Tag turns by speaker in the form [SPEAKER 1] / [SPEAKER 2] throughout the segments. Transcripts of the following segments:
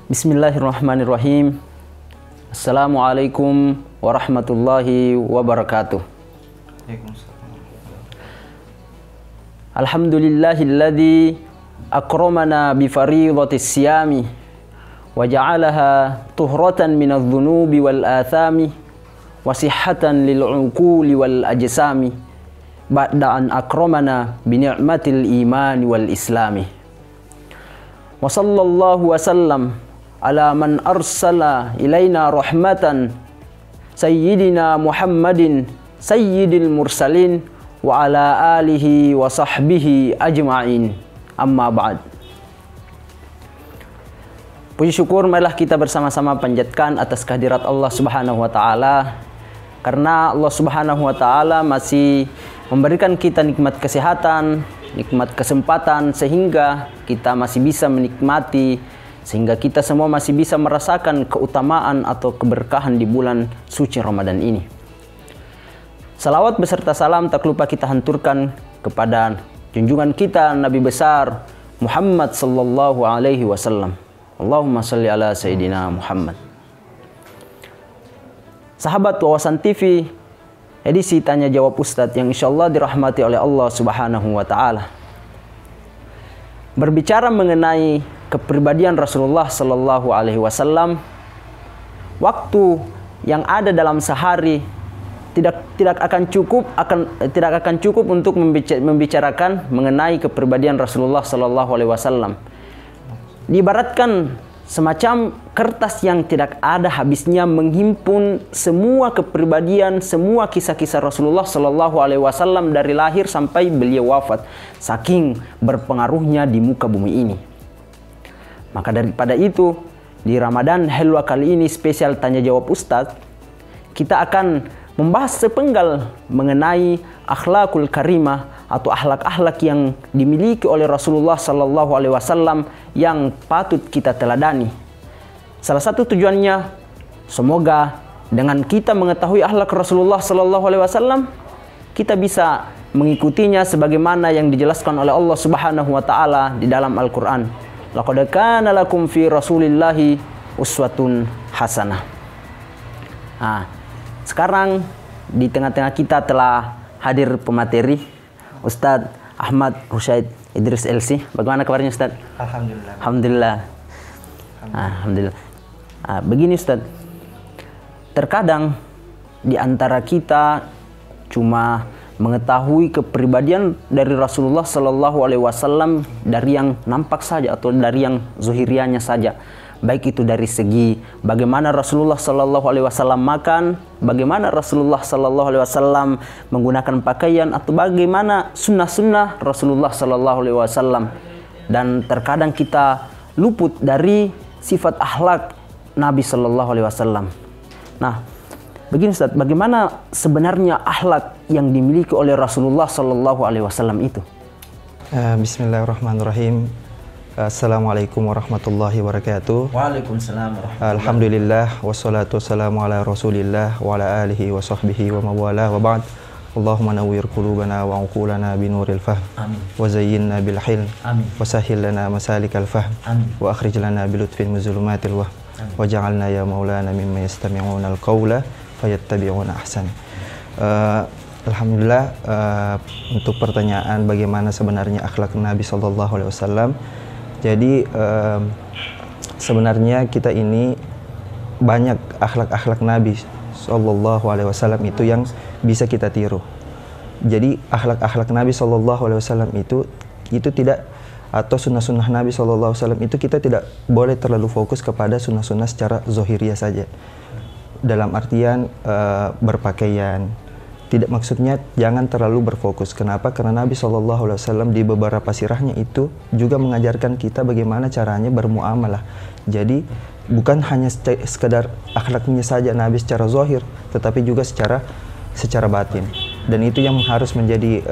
[SPEAKER 1] Bismillahirrahmanirrahim. Assalamualaikum warahmatullahi wabarakatuh. Alhamdulillahilladzi akramana bi fariidatis siyami wa ja'alaha tuhratan minadh dhunubi wal athami wa sihhatan lil 'uquli wal ajsami ba'da an akramana bi ni'matil imani wal islami. Wa sallallahu wasallam ala man arsala ilaina rahmatan sayyidina Muhammadin sayyidil mursalin wa ala alihi wa sahbihi ajma'in, amma ba'd. Puji syukur marilah kita bersama-sama panjatkan atas kehadirat Allah Subhanahu wa taala, karena Allah Subhanahu wa taala masih memberikan kita nikmat kesehatan, nikmat kesempatan, sehingga kita masih bisa menikmati, sehingga kita semua masih bisa merasakan keutamaan atau keberkahan di bulan suci Ramadan ini. Salawat beserta salam tak lupa kita hanturkan kepada junjungan kita Nabi besar Muhammad sallallahu alaihi wasallam. Allahumma salli ala Sayyidina Muhammad. Sahabat Wawasan TV, edisi Tanya Jawab Ustadz yang insyaallah dirahmati oleh Allah Subhanahu wa taala. Berbicara mengenai kepribadian Rasulullah sallallahu alaihi wasallam, waktu yang ada dalam sehari tidak akan cukup untuk membicarakan mengenai kepribadian Rasulullah sallallahu alaihi wasallam. Diibaratkan semacam kertas yang tidak ada habisnya menghimpun semua kepribadian, semua kisah-kisah Rasulullah sallallahu alaihi wasallam dari lahir sampai beliau wafat, saking berpengaruhnya di muka bumi ini. Maka daripada itu, di Ramadan Helwa kali ini spesial Tanya Jawab Ustadz, kita akan membahas sepenggal mengenai akhlakul karimah atau akhlak-akhlak yang dimiliki oleh Rasulullah sallallahu alaihi wasallam yang patut kita teladani. Salah satu tujuannya, semoga dengan kita mengetahui akhlak Rasulullah sallallahu alaihi wasallam, kita bisa mengikutinya sebagaimana yang dijelaskan oleh Allah Subhanahu wa taala di dalam Al-Qur'an. Laqad kana lakum fi Rasulillahi uswatun hasanah. Nah, sekarang di tengah-tengah kita telah hadir pemateri Ustadz Ahmad Rusyaid Idris LC. Bagaimana kabarnya Ustadz?
[SPEAKER 2] Alhamdulillah.
[SPEAKER 1] Alhamdulillah. Alhamdulillah. Begini Ustadz, terkadang di antara kita cuma mengetahui kepribadian dari Rasulullah Sallallahu Alaihi Wasallam dari yang nampak saja atau dari yang zuhirianya saja, baik itu dari segi bagaimana Rasulullah Sallallahu Alaihi Wasallam makan, bagaimana Rasulullah Sallallahu Alaihi Wasallam menggunakan pakaian, atau bagaimana sunnah-sunnah Rasulullah Sallallahu Alaihi Wasallam. Dan terkadang kita luput dari sifat akhlak Nabi Sallallahu Alaihi Wasallam. Nah, begini Ustaz, bagaimana sebenarnya akhlak yang dimiliki oleh Rasulullah Sallallahu Alaihi Wasallam itu?
[SPEAKER 2] Bismillahirrahmanirrahim. Assalamualaikum warahmatullahi wabarakatuh.
[SPEAKER 1] Waalaikumsalam warahmatullahi.
[SPEAKER 2] Alhamdulillah wassalatu wassalamu ala Rasulillah wa ala alihi wa sahbihi wa mawala wa ba'd. Allahumma nawwir qulubana wa uqulana binuril fahm. Amin. Wa zayyinna bil hilm. Amin. Wa sahhil lana masalikal fahm. Amin. Wa akhrij lana bi lutfin min zulumatil wahm. Wa ja'alna ya maulana mimman yastami'una al-qawla fayattabi'una ahsan. Alhamdulillah, untuk pertanyaan bagaimana sebenarnya akhlak Nabi sallallahu alaihi wasallam. Jadi sebenarnya kita ini banyak akhlak-akhlak Nabi sallallahu alaihi wasallam itu yang bisa kita tiru. Jadi akhlak-akhlak Nabi sallallahu alaihi wasallam itu tidak, atau sunnah-sunnah Nabi sallallahu alaihi wasallam itu kita tidak boleh terlalu fokus kepada sunnah-sunnah secara zohiriah saja. Dalam artian berpakaian, tidak, maksudnya jangan terlalu berfokus. Kenapa? Karena Nabi SAW di beberapa sirahnya itu juga mengajarkan kita bagaimana caranya bermuamalah. Jadi bukan hanya sekedar akhlaknya saja Nabi secara zahir, tetapi juga secara batin. Dan itu yang harus menjadi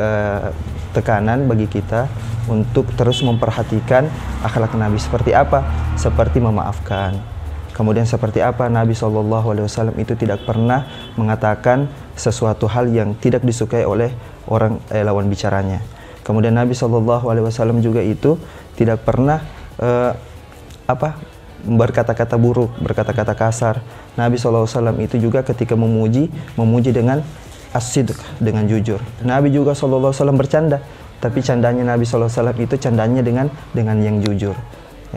[SPEAKER 2] tekanan bagi kita untuk terus memperhatikan akhlak Nabi seperti apa, seperti memaafkan. Kemudian seperti apa Nabi SAW itu tidak pernah mengatakan sesuatu hal yang tidak disukai oleh orang lawan bicaranya. Kemudian Nabi SAW juga itu tidak pernah berkata-kata buruk, berkata-kata kasar. Nabi SAW itu juga ketika memuji dengan as-sidq, dengan jujur. Nabi juga SAW bercanda, tapi candanya Nabi SAW itu candanya dengan yang jujur.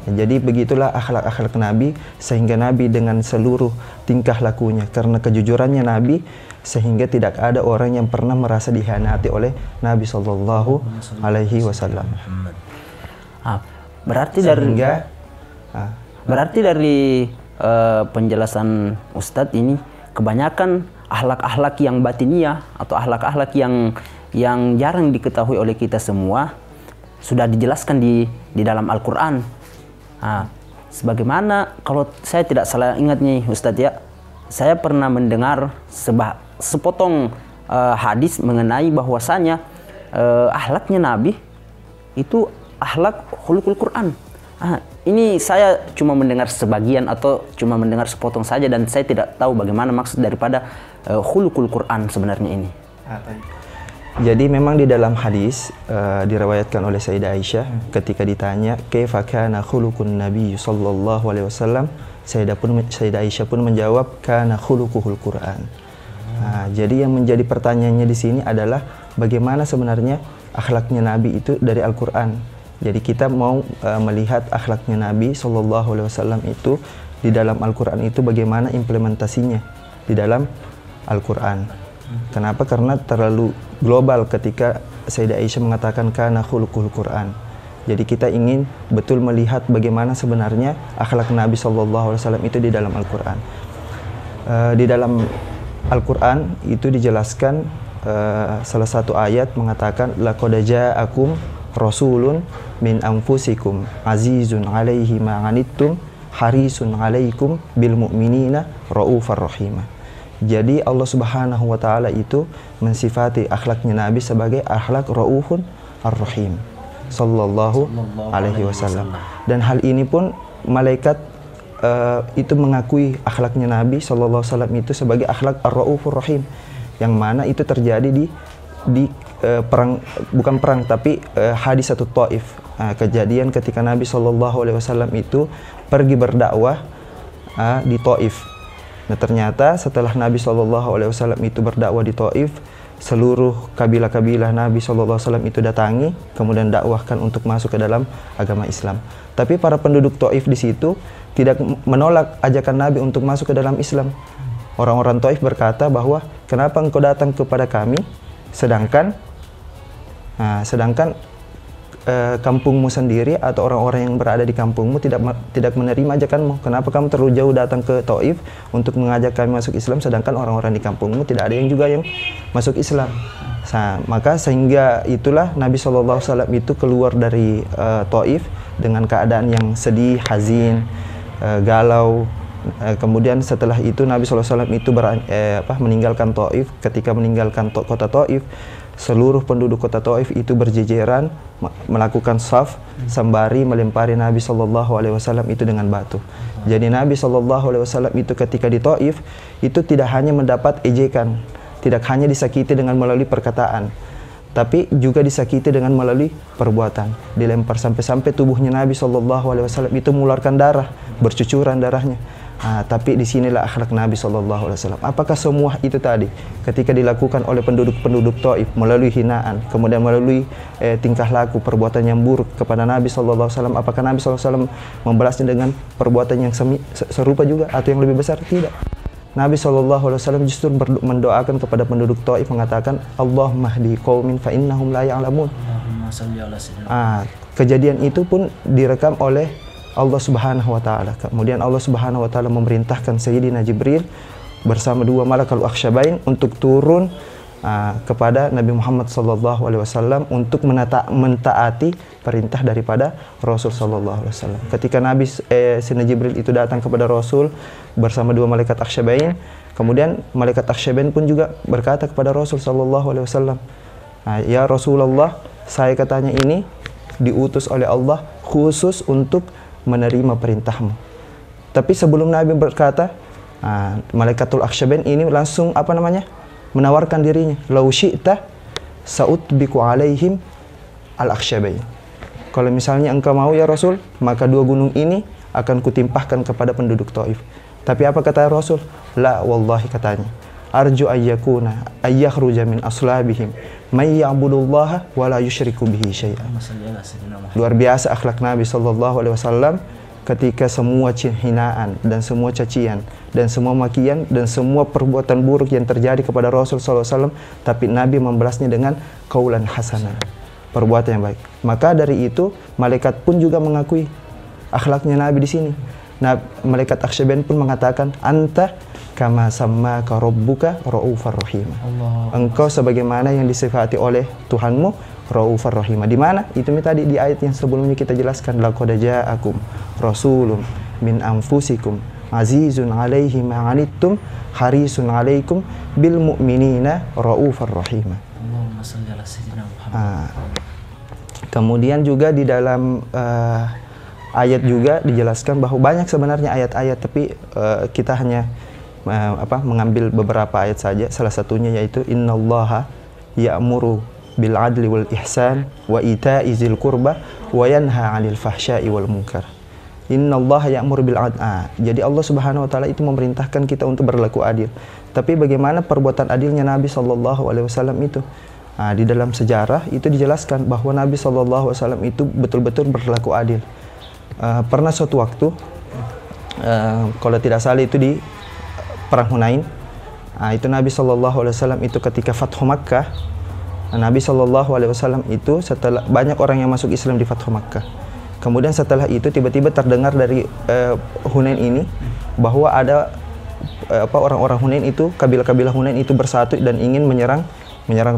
[SPEAKER 2] Jadi begitulah akhlak-akhlak Nabi, sehingga Nabi dengan seluruh tingkah lakunya, karena kejujurannya Nabi, sehingga tidak ada orang yang pernah merasa dikhianati oleh Nabi Sallallahu Alaihi Wasallam.
[SPEAKER 1] Berarti dari penjelasan Ustadz ini, kebanyakan akhlak-akhlak yang batiniah atau akhlak-akhlak yang jarang diketahui oleh kita semua sudah dijelaskan di dalam Al-Quran. Sebagaimana, kalau saya tidak salah ingat nih Ustadz ya, saya pernah mendengar sepotong hadis mengenai bahwasanya akhlaknya Nabi itu akhlak khuluqul Quran. Ini saya cuma mendengar sebagian atau cuma mendengar sepotong saja, dan saya tidak tahu bagaimana maksud daripada khuluqul Quran sebenarnya ini.
[SPEAKER 2] Jadi memang di dalam hadis diriwayatkan oleh Sayyidah Aisyah ketika ditanya kaifa kana khuluqun Nabi sallallahu alaihi wasallam, Sayyidah Aisyah pun menjawab kana khuluquhul Quran. Jadi yang menjadi pertanyaannya di sini adalah bagaimana sebenarnya akhlaknya Nabi itu dari Al-Quran. Jadi kita mau melihat akhlaknya Nabi sallallahu alaihi wasallam itu di dalam Al-Quran itu bagaimana implementasinya di dalam Al-Quran. Kenapa? Karena terlalu global ketika Sayyidah Aisyah mengatakan kana khuluqul Quran. Jadi kita ingin betul melihat bagaimana sebenarnya akhlak Nabi sallallahu alaihi wasallam itu di dalam Al-Quran. Di dalam Al-Quran itu dijelaskan salah satu ayat mengatakan laqad ja'akum rasulun min anfusikum azizun 'alaihi ma 'anittum harisun 'alaikum bil mu'minina raufur rahim. Jadi Allah Subhanahu wa taala itu mensifati akhlaknya Nabi sebagai akhlak raufun ar-rahim sallallahu alaihi wasallam. Dan hal ini pun malaikat itu mengakui akhlaknya Nabi sallallahu alaihi wasallam itu sebagai akhlak ar-raufur rahim, yang mana itu terjadi di perang, bukan perang tapi hadisatut Taif. Kejadian ketika Nabi sallallahu alaihi wasallam itu pergi berdakwah di Taif. Nah, ternyata setelah Nabi sallallahu alaihi wasallam itu berdakwah di Taif, seluruh kabilah-kabilah Nabi sallallahu alaihi wasallam itu datangi, kemudian dakwahkan untuk masuk ke dalam agama Islam. Tapi para penduduk Taif di situ tidak menolak ajakan Nabi untuk masuk ke dalam Islam. Orang-orang Taif berkata bahwa kenapa engkau datang kepada kami sedangkan kampungmu sendiri atau orang-orang yang berada di kampungmu tidak menerima ajakanmu. Kenapa kamu terlalu jauh datang ke Taif untuk mengajak kami masuk Islam, sedangkan orang-orang di kampungmu tidak ada yang juga yang masuk Islam. Maka sehingga itulah Nabi SAW itu keluar dari Taif dengan keadaan yang sedih, hazin, galau. Kemudian setelah itu Nabi SAW itu meninggalkan Taif. Ketika meninggalkan kota Taif, seluruh penduduk kota Taif itu berjejeran melakukan saf sembari melempari Nabi SAW itu dengan batu. Jadi Nabi SAW itu ketika di Taif itu tidak hanya mendapat ejekan, tidak hanya disakiti dengan melalui perkataan, tapi juga disakiti dengan melalui perbuatan. Dilempar sampai-sampai tubuhnya Nabi SAW itu mengeluarkan darah, bercucuran darahnya. Tapi disinilah akhlak Nabi SAW. Apakah semua itu tadi ketika dilakukan oleh penduduk-penduduk Taif melalui hinaan, kemudian melalui tingkah laku, perbuatan yang buruk kepada Nabi SAW, apakah Nabi SAW membalasnya dengan perbuatan yang serupa juga atau yang lebih besar? Tidak. Nabi SAW justru mendoakan kepada penduduk Taif, mengatakan Allahumma hdi qaumin fa innahum la ya'lamun. Kejadian itu pun direkam oleh Allah Subhanahu wa taala. Kemudian Allah Subhanahu wa taala memerintahkan Sayyidina Jibril bersama dua malaikat Akhsyabain untuk turun kepada Nabi Muhammad sallallahu alaihi wasallam untuk mentaati perintah daripada Rasul sallallahu alaihi wasallam. Ketika Nabi Sayyidina Jibril itu datang kepada Rasul bersama dua malaikat Akhsyabain, kemudian malaikat Akhsyabain pun juga berkata kepada Rasul sallallahu alaihi wasallam, "Ya Rasulullah, saya katanya ini diutus oleh Allah khusus untuk menerima perintahmu." Tapi sebelum Nabi berkata, malaikatul Akhsyabain ini langsung menawarkan dirinya, "Lau syi'ta sa'utbiku alaihim al-Akhsyabain." Kalau misalnya engkau mau ya Rasul, maka dua gunung ini akan kutimpahkan kepada penduduk Taif. Tapi apa kata Rasul? La wallahi katanya. Arju ayyakuna ayyakhruja min aslabihim may ya'budullaha wa la yusyriku bihi syai'an. Luar biasa akhlak Nabi sallallahu alaihi wasallam ketika semua hinaan dan semua cacian dan semua makian dan semua perbuatan buruk yang terjadi kepada Rasul sallallahu alaihi wasallam, tapi Nabi membalasnya dengan qaulan hasanah, perbuatan yang baik. Maka dari itu malaikat pun juga mengakui akhlaknya Nabi di sini. Nah, malaikat Aksyaban pun mengatakan, anta kama sammaka rabbuka raufar rahim. Engkau sebagaimana yang disifati oleh Tuhanmu raufar rahim. Di mana? Itu tadi di ayat yang sebelumnya kita jelaskan, laqad ja'akum rasulun min anfusikum azizun 'alaihi ma 'anittum harisun 'alaikum bil mu'minina raufar rahim.
[SPEAKER 1] Allahumma shalli ala sayyidina Muhammad.
[SPEAKER 2] Kemudian juga di dalam ayat juga dijelaskan bahwa banyak sebenarnya ayat-ayat, tapi kita hanya mengambil beberapa ayat saja. Salah satunya yaitu innallaha ya'muru bil adli wal ihsan wa ita'i zil qurba wa yanha 'anil fahsya'i wal munkar. Innallaha ya'muru bil adli. Jadi Allah Subhanahu wa taala itu memerintahkan kita untuk berlaku adil. Tapi bagaimana perbuatan adilnya Nabi sallallahu alaihi wasallam itu? Di dalam sejarah itu dijelaskan bahwa Nabi sallallahu alaihi wasallam itu betul-betul berlaku adil. Pernah suatu waktu, kalau tidak salah itu di perang Hunain, itu Nabi SAW itu ketika Fathu Makkah, Nabi SAW itu setelah banyak orang yang masuk Islam di Fathu Makkah, kemudian setelah itu tiba-tiba terdengar dari Hunain ini bahwa ada orang-orang Hunain itu, kabilah-kabilah Hunain itu bersatu dan ingin menyerang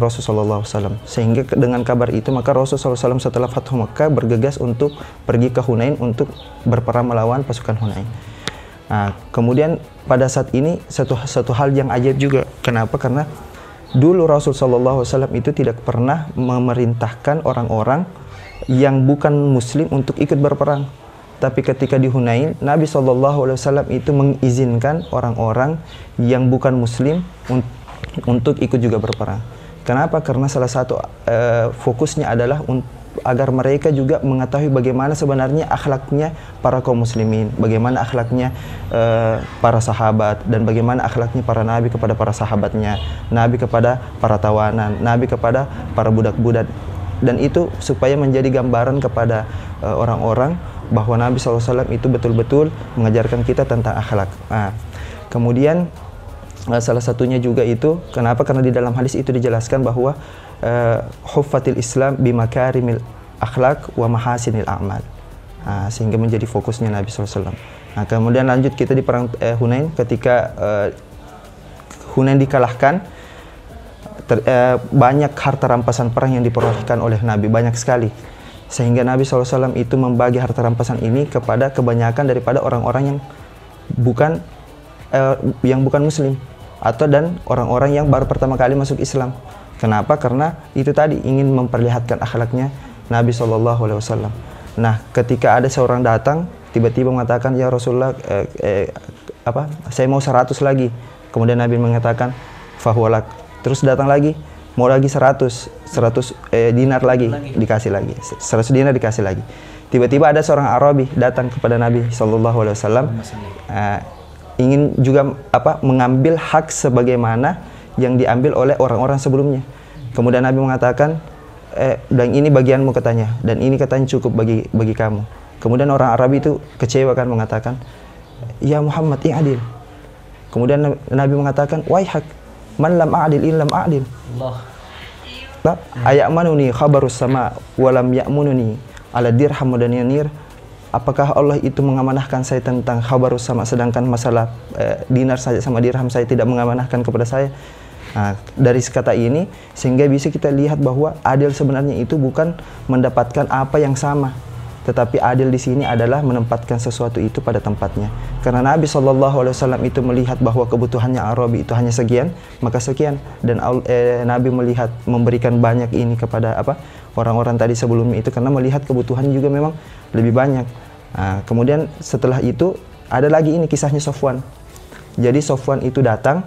[SPEAKER 2] Rasulullah SAW. Sehingga dengan kabar itu maka Rasulullah SAW setelah Fathu Makkah bergegas untuk pergi ke Hunain untuk berperang melawan pasukan Hunain. Kemudian pada saat ini satu hal yang ajaib juga. Kenapa? Karena dulu Rasulullah SAW itu tidak pernah memerintahkan orang-orang yang bukan Muslim untuk ikut berperang. Tapi ketika di Hunain, Nabi SAW itu mengizinkan orang-orang yang bukan Muslim untuk ikut juga berperang. Kenapa? Karena salah satu fokusnya adalah agar mereka juga mengetahui bagaimana sebenarnya akhlaknya para kaum muslimin, bagaimana akhlaknya para sahabat, dan bagaimana akhlaknya para nabi kepada para sahabatnya, nabi kepada para tawanan, nabi kepada para budak-budak. Dan itu supaya menjadi gambaran kepada orang-orang bahwa Nabi SAW itu betul-betul mengajarkan kita tentang akhlak. Kemudian salah satunya juga itu, kenapa? Karena di dalam hadis itu dijelaskan bahwa huffatil Islam bimakarimil akhlak wa mahasinil a'mal. Sehingga menjadi fokusnya Nabi SAW. Kemudian lanjut kita di perang Hunain, ketika Hunain dikalahkan, banyak harta rampasan perang yang diperolehkan oleh Nabi, banyak sekali. Sehingga Nabi SAW itu membagi harta rampasan ini kepada kebanyakan daripada orang-orang yang bukan Muslim, dan orang-orang yang baru pertama kali masuk Islam. Kenapa? Karena itu tadi ingin memperlihatkan akhlaknya Nabi SAW. Nah, ketika ada seorang datang tiba-tiba mengatakan, ya Rasulullah, saya mau 100 lagi. Kemudian Nabi mengatakan, fahuwalak. Terus datang lagi, mau lagi 100 dinar lagi, dikasih lagi. 100 dinar dikasih lagi. Tiba-tiba ada seorang Arabi datang kepada Nabi SAW. Ingin juga mengambil hak sebagaimana yang diambil oleh orang-orang sebelumnya. Kemudian Nabi mengatakan, dan ini bagianmu katanya, dan ini katanya cukup bagi kamu. Kemudian orang Arabi itu kecewa kan, mengatakan, ya Muhammad, i'adil. Kemudian Nabi mengatakan, waihak, man lam a'adil in lam a'adil. Aya'manuni khabarus sama walam ya'mununi ala dirham dan yanir. Apakah Allah itu mengamanahkan saya tentang khabarus sama, sedangkan masalah dinar saja sama dirham saya tidak mengamanahkan kepada saya? Dari kata ini sehingga bisa kita lihat bahwa adil sebenarnya itu bukan mendapatkan apa yang sama, tetapi adil di sini adalah menempatkan sesuatu itu pada tempatnya. Karena Nabi SAW itu melihat bahwa kebutuhannya Arabi itu hanya sekian, maka sekian. Dan Nabi melihat memberikan banyak ini kepada orang-orang tadi sebelumnya itu karena melihat kebutuhannya juga memang lebih banyak. Kemudian setelah itu ada lagi ini kisahnya Sofwan. Jadi Sofwan itu datang,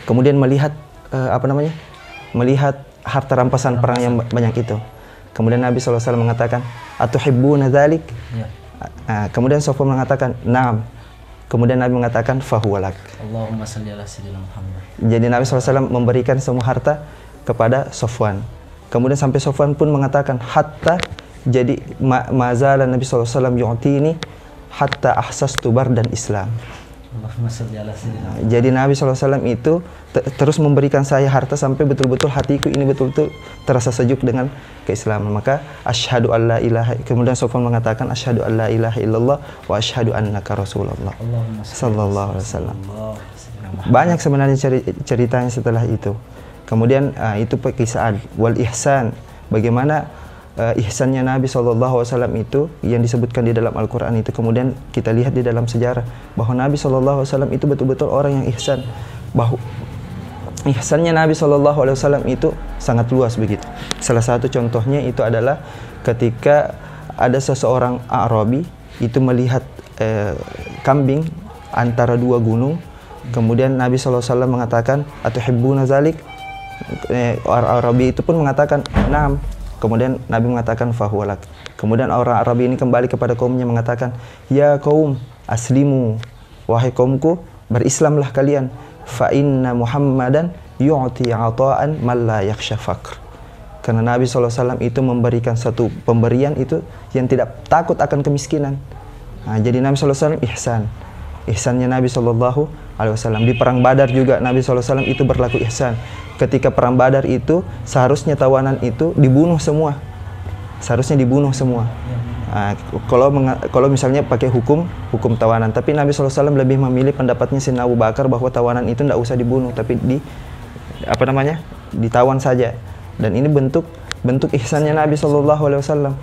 [SPEAKER 2] kemudian melihat melihat harta rampasan perang yang banyak itu. Kemudian Nabi SAW mengatakan, atuhibbuna dzalik? Kemudian Sofwan mengatakan, "Naam." Kemudian Nabi mengatakan, "Fahuwalak."
[SPEAKER 1] Allahumma salli ala sayyidina Muhammad.
[SPEAKER 2] Jadi Nabi SAW memberikan semua harta kepada Sofwan. Kemudian sampai Sofwan pun mengatakan, hatta, jadi mazala Nabi SAW yu'tini hatta ahsastu bardan Islam.
[SPEAKER 1] Allahumma salli ala sayyidina.
[SPEAKER 2] Jadi Nabi SAW itu terus memberikan saya harta sampai betul-betul hatiku ini betul-betul terasa sejuk dengan keislaman. Maka asyhadu alla ilaha, kemudian Sofwan mengatakan asyhadu alla ilaha illallah wa asyhadu annaka rasulullah sallallahu alaihi wasallam. Banyak sebenarnya ceritanya setelah itu. Kemudian itu kisah wal ihsan, bagaimana ihsannya Nabi SAW itu yang disebutkan di dalam Al-Quran itu. Kemudian kita lihat di dalam sejarah bahwa Nabi SAW itu betul-betul orang yang ihsan. Bahwa ihsannya Nabi SAW itu sangat luas begitu. Salah satu contohnya itu adalah ketika ada seseorang Arabi itu melihat kambing antara dua gunung. Kemudian Nabi SAW mengatakan, "Atuhibbuna zalik?" Arabi itu pun mengatakan, "Naam." Kemudian Nabi mengatakan, "Fahuwalak." Kemudian orang Arabi ini kembali kepada kaumnya mengatakan, "Ya kaum, aslimu, wahai kaumku, berislamlah kalian. Fa inna Muhammadan yu'ti 'ata'an man la yakhsha faqr." Karena Nabi SAW itu memberikan satu pemberian itu yang tidak takut akan kemiskinan. Jadi Nabi SAW ihsan. Ihsannya Nabi SAW. Di perang Badar juga Nabi SAW itu berlaku ihsan. Ketika perang Badar itu seharusnya tawanan itu dibunuh semua. Seharusnya dibunuh semua. Kalau misalnya pakai hukum tawanan, tapi Nabi SAW lebih memilih pendapatnya Sayyidina Abu Bakar bahwa tawanan itu tidak usah dibunuh, tapi ditawan saja. Dan ini bentuk ihsannya Nabi SAW.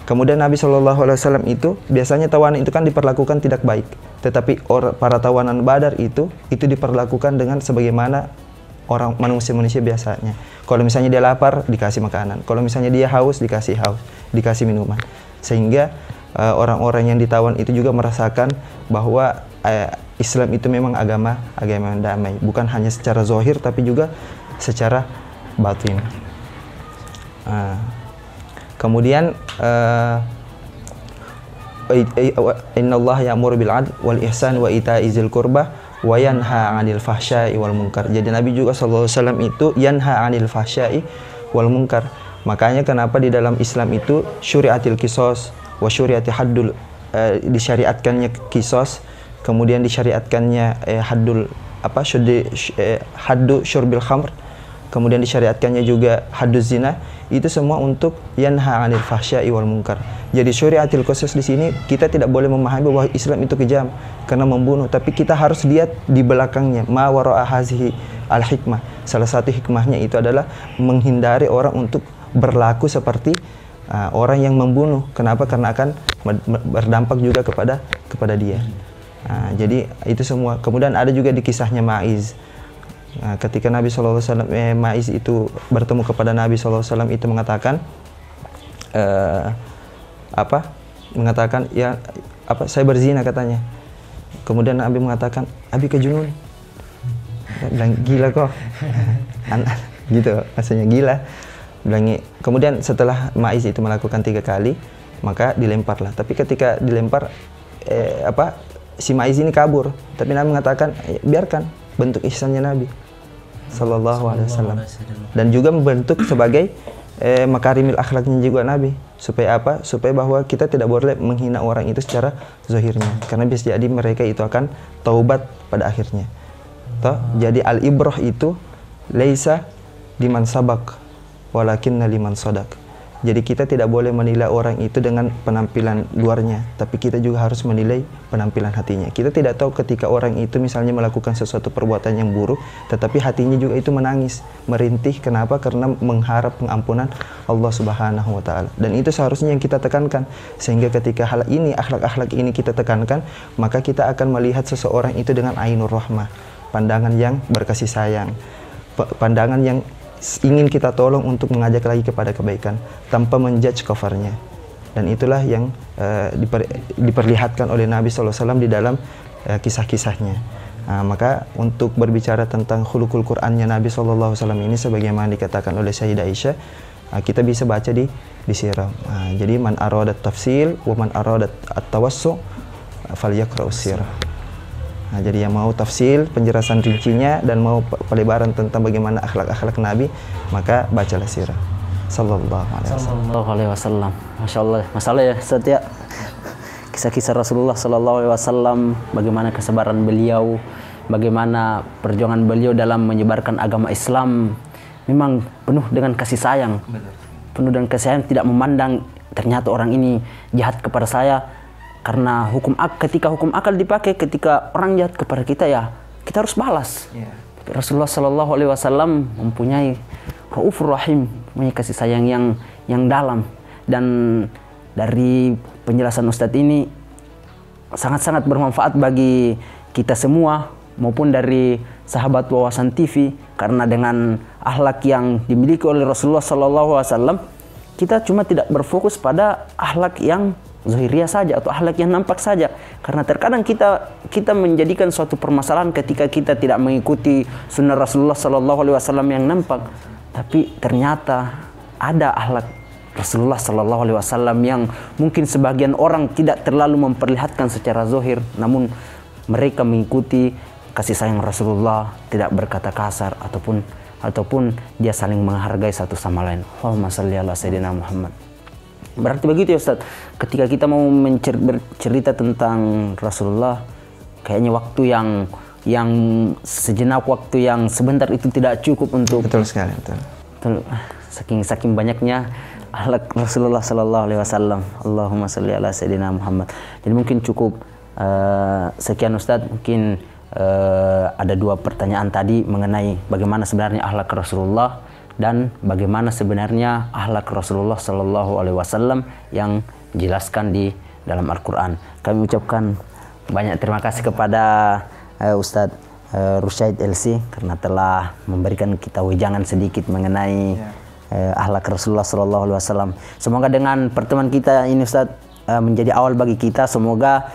[SPEAKER 2] Kemudian Nabi SAW itu biasanya tawanan itu kan diperlakukan tidak baik, tetapi para tawanan Badar itu diperlakukan dengan sebagaimana orang manusia biasanya. Kalau misalnya dia lapar, dikasih makanan. Kalau misalnya dia haus, dikasih minuman. Sehingga orang-orang yang ditawan itu juga merasakan bahwa Islam itu memang agama yang damai, bukan hanya secara zahir tapi juga secara batin. Kemudian innallaha ya'muru bil 'adli wal ihsan wa ita'i dzil qurba wa yanha 'anil fahsya'i wal munkar. Jadi Nabi juga sallallahu alaihi wasallam itu yanha 'anil fahsya'i wal munkar. Makanya kenapa di dalam Islam itu syuriatil qisas wa syuriati haddul, disyariatkannya qisas, kemudian disyariatkannya haddu syurbil khamr, kemudian disyariatkannya juga haddu zina. Itu semua untuk yanha 'anil fahsya'i wal munkar. Jadi syuriatil qisas di sini kita tidak boleh memahami bahwa Islam itu kejam karena membunuh, tapi kita harus lihat di belakangnya ma wara'a hazihi al hikmah. Salah satu hikmahnya itu adalah menghindari orang untuk berlaku seperti orang yang membunuh. Kenapa? Karena akan berdampak juga kepada dia. Jadi itu semua. Kemudian ada juga di kisahnya Ma'iz. Ketika Nabi SAW, Ma'iz itu bertemu kepada Nabi SAW itu mengatakan saya berzina katanya. Kemudian Nabi mengatakan, "Abi kejunun." Bilang, "Gila kok." Gitu, maksudnya gila. Kemudian setelah Ma'iz itu melakukan 3 kali, maka dilemparlah. Tapi ketika dilempar si Ma'iz ini kabur. Tapi Nabi mengatakan, biarkan, bentuk ihsannya Nabi sallallahu alaihi wasallam. Dan juga membentuk sebagai makarimil akhlaknya juga Nabi. Supaya apa? Supaya bahwa kita tidak boleh menghina orang itu secara zahirnya. Karena bisa jadi mereka itu akan taubat pada akhirnya. Jadi al-ibrah itu laisa liman sabak walakinna liman sadaq. Jadi kita tidak boleh menilai orang itu dengan penampilan luarnya, tapi kita juga harus menilai penampilan hatinya. Kita tidak tahu ketika orang itu misalnya melakukan sesuatu perbuatan yang buruk, tetapi hatinya juga itu menangis, merintih. Kenapa? Karena mengharap pengampunan Allah Subhanahu wa taala. Dan itu seharusnya yang kita tekankan. Sehingga ketika hal ini, akhlak-akhlak ini kita tekankan, maka kita akan melihat seseorang itu dengan ainur rahmah, pandangan yang berkasih sayang, pandangan yang ingin kita tolong untuk mengajak lagi kepada kebaikan tanpa menjudge covernya. Dan itulah yang diperlihatkan oleh Nabi SAW di dalam kisah-kisahnya. Maka untuk berbicara tentang khuluqul Qur'annya Nabi SAW ini, sebagaimana dikatakan oleh Sayyidah Aisyah, kita bisa baca di sirah. Jadi man aradat tafsil wa man aradat at-tawassu falyaqra'us sirah. Jadi yang mau tafsil, penjelasan rincinya, dan mau pelebaran tentang bagaimana akhlak-akhlak Nabi, maka bacalah sirah. Sallallahu
[SPEAKER 1] alaihi wasallam. Masya Allah, masalah ya Ustaz ya. Kisah-kisah Rasulullah Sallallahu alaihi wasallam, bagaimana kesabaran beliau, bagaimana perjuangan beliau dalam menyebarkan agama Islam, memang penuh dengan kasih sayang. Penuh dengan kasih sayang, tidak memandang ternyata orang ini jahat kepada saya. Karena ketika hukum akal dipakai, ketika orang jahat kepada kita, ya kita harus balas. Rasulullah Sallallahu alaihi wasallam mempunyai Raufur Rahim, mempunyai kasih sayang yang dalam. Dan dari penjelasan Ustadz ini sangat-sangat bermanfaat bagi kita semua, maupun dari sahabat Wawasan TV, karena dengan akhlak yang dimiliki oleh Rasulullah Sallallahu alaihi wasallam, kita cuma tidak berfokus pada akhlak yang zahiriyah saja atau akhlak yang nampak saja. Karena terkadang kita menjadikan suatu permasalahan ketika kita tidak mengikuti sunnah Rasulullah Sallallahu alaihi wasallam yang nampak, tapi ternyata ada akhlak Rasulullah Sallallahu alaihi wasallam yang mungkin sebagian orang tidak terlalu memperlihatkan secara zahir, namun mereka mengikuti kasih sayang Rasulullah, tidak berkata kasar ataupun dia saling menghargai satu sama lain. Allahumma shalli ala sayyidina Muhammad. Berarti begitu ya Ustaz, ketika kita mau bercerita tentang Rasulullah, kayaknya waktu yang sejenak, waktu yang sebentar itu tidak cukup untuk...
[SPEAKER 2] Betul sekali, betul.
[SPEAKER 1] Saking banyaknya akhlak Rasulullah Sallallahu alaihi wasallam. Allahumma shalli ala sayyidina Muhammad. Jadi mungkin cukup sekian Ustaz. Mungkin ada dua pertanyaan tadi mengenai bagaimana sebenarnya akhlak Rasulullah dan bagaimana sebenarnya akhlak Rasulullah Sallallahu alaihi wasallam yang dijelaskan di dalam Al-Quran. Kami ucapkan banyak terima kasih kepada Ustadz Rusyaid LC karena telah memberikan kita wejangan sedikit mengenai akhlak Rasulullah Sallallahu alaihi wasallam. Semoga dengan pertemuan kita ini Ustadz menjadi awal bagi kita. Semoga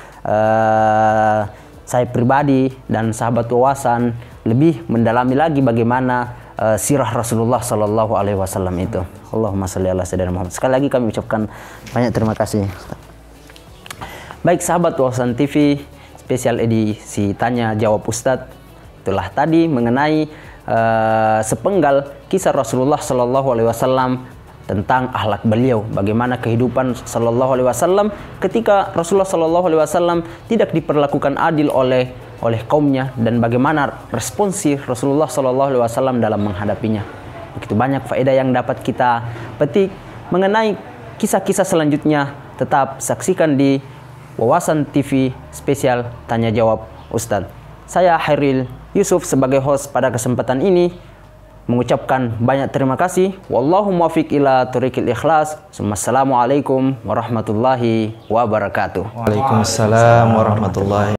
[SPEAKER 1] saya pribadi dan sahabat Wawasan lebih mendalami lagi bagaimana sirah Rasulullah Sallallahu alaihi wasallam itu. Allahumma shalli ala sayyidina Muhammad. Sekali lagi kami ucapkan banyak terima kasih. Baik sahabat Wawasan TV, spesial edisi Tanya Jawab Ustadz, itulah tadi mengenai sepenggal kisah Rasulullah Sallallahu alaihi wasallam tentang akhlak beliau, bagaimana kehidupan Sallallahu alaihi wasallam ketika Rasulullah Sallallahu alaihi wasallam tidak diperlakukan adil oleh kaumnya, dan bagaimana responsif Rasulullah Sallallahu alaihi wasallam dalam menghadapinya. Begitu banyak faedah yang dapat kita petik mengenai kisah-kisah selanjutnya. Tetap saksikan di Wawasan TV spesial Tanya Jawab Ustadz. Saya Hairil Yusuf sebagai host pada kesempatan ini mengucapkan banyak terima kasih. Wallahu muwaffiq ila thoriqil ikhlas. Assalamualaikum warahmatullahi wabarakatuh.
[SPEAKER 2] Waalaikumsalam warahmatullahi